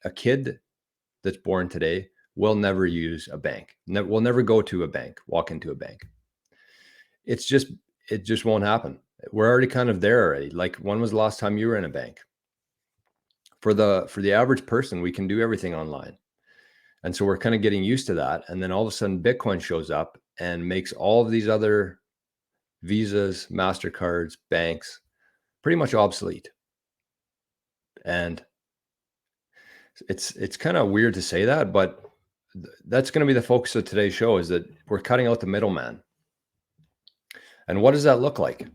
a kid that's born today will never use a bank. Will never go to a bank, walk into a bank. It just won't happen. We're already kind of there already. Like, when was the last time you were in a bank? For the average person, we can do everything online. And so we're kind of getting used to that. And then all of a sudden Bitcoin shows up and makes all of these other Visas, MasterCards, banks pretty much obsolete. And it's kind of weird to say that, but that's going to be the focus of today's show, is that we're cutting out the middleman. And what does that look like?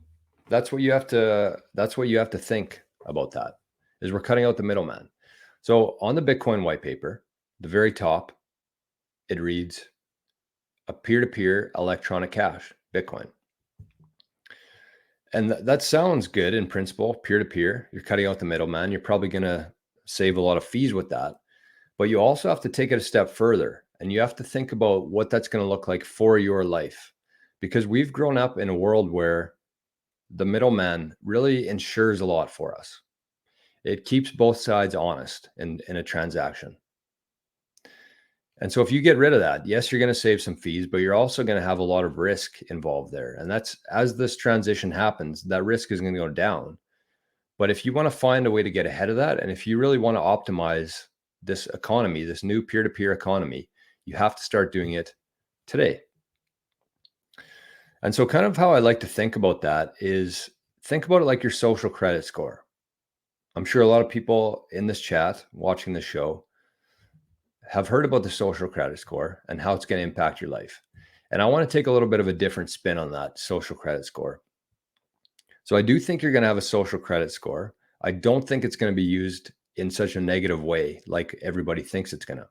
That's what you have to think about, that is we're cutting out the middleman. So on the Bitcoin white paper, the very top, it reads a peer-to-peer electronic cash, Bitcoin. And that sounds good in principle, peer-to-peer. You're cutting out the middleman. You're probably going to save a lot of fees with that. But you also have to take it a step further, and you have to think about what that's going to look like for your life. Because we've grown up in a world where the middleman really ensures a lot for us. It keeps both sides honest in a transaction. And so if you get rid of that, yes, you're going to save some fees, but you're also going to have a lot of risk involved there. And that's, as this transition happens, that risk is going to go down. But if you want to find a way to get ahead of that, and if you really want to optimize this economy, this new peer-to-peer economy, you have to start doing it today. And so kind of how I like to think about that is, think about it like your social credit score. I'm sure a lot of people in this chat watching the show have heard about the social credit score and how it's going to impact your life. And I want to take a little bit of a different spin on that social credit score. So I do think you're going to have a social credit score. I don't think it's going to be used in such a negative way like everybody thinks it's going to.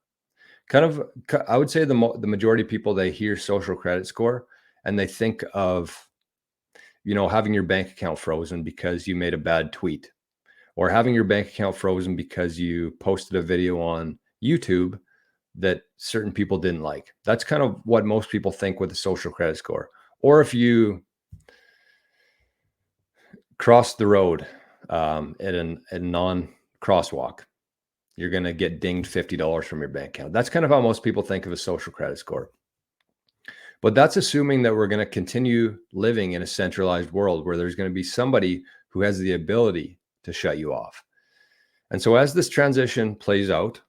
Kind of, I would say the majority of people, they hear social credit score and they think of, having your bank account frozen because you made a bad tweet, or having your bank account frozen because you posted a video on YouTube that certain people didn't like. That's kind of what most people think with the social credit score. Or if you cross the road at a non-crosswalk, you're going to get dinged $50 from your bank account. That's kind of how most people think of a social credit score. But that's assuming that we're going to continue living in a centralized world where there's going to be somebody who has the ability to shut you off. And so as this transition plays out,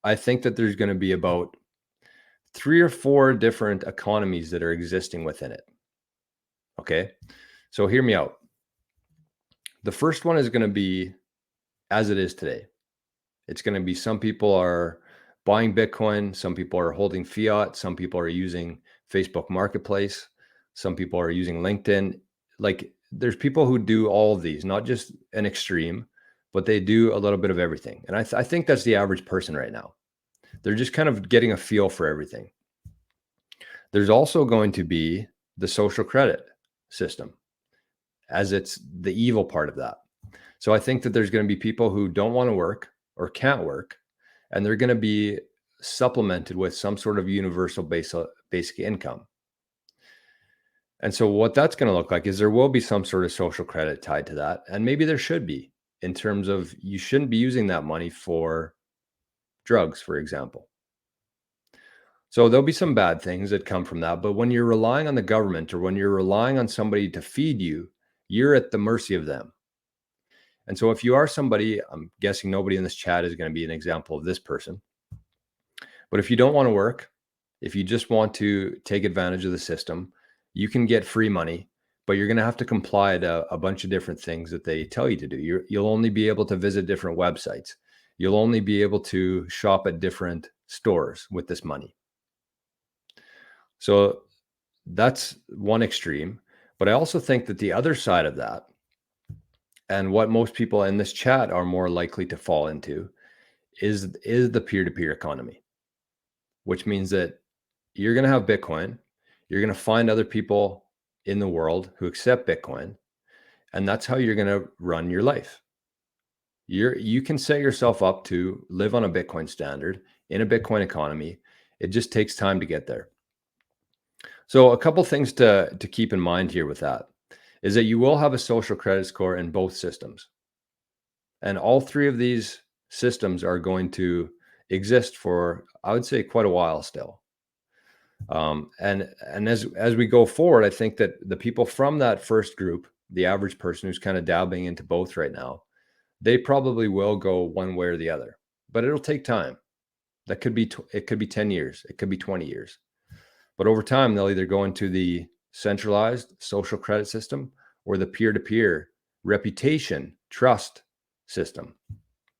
I think that there's going to be about 3 or 4 different economies that are existing within it. Okay, so hear me out. The first one is going to be as it is today. It's going to be, some people are buying Bitcoin, some people are holding fiat, some people are using Facebook Marketplace, some people are using LinkedIn. Like, there's people who do all of these, not just an extreme, but they do a little bit of everything. And I think that's the average person right now. They're just kind of getting a feel for everything. There's also going to be the social credit system, as it's the evil part of that. So I think that there's going to be people who don't want to work or can't work, and they're going to be supplemented with some sort of universal basic income. And so what that's going to look like is there will be some sort of social credit tied to that. And maybe there should be, in terms of, you shouldn't be using that money for drugs, for example. So there'll be some bad things that come from that. But when you're relying on the government, or when you're relying on somebody to feed you, you're at the mercy of them. And so if you are somebody, I'm guessing nobody in this chat is going to be an example of this person. But if you don't want to work, if you just want to take advantage of the system, you can get free money, but you're going to have to comply to a bunch of different things that they tell you to do. You'll only be able to visit different websites. You'll only be able to shop at different stores with this money. So that's one extreme. But I also think that the other side of that, and what most people in this chat are more likely to fall into, is the peer-to-peer economy, which means that you're going to have Bitcoin. You're going to find other people in the world who accept Bitcoin, and that's how you're going to run your life. You can set yourself up to live on a Bitcoin standard in a Bitcoin economy. It just takes time to get there. So a couple things to keep in mind here with that is that you will have a social credit score in both systems. And all 3 of these systems are going to exist for, I would say, quite a while still. And as we go forward, I think that the people from that first group, the average person who's kind of dabbling into both right now, they probably will go one way or the other, but it'll take time. That could be, it could be 10 years, it could be 20 years. But over time, they'll either go into the centralized social credit system or the peer-to-peer reputation trust system.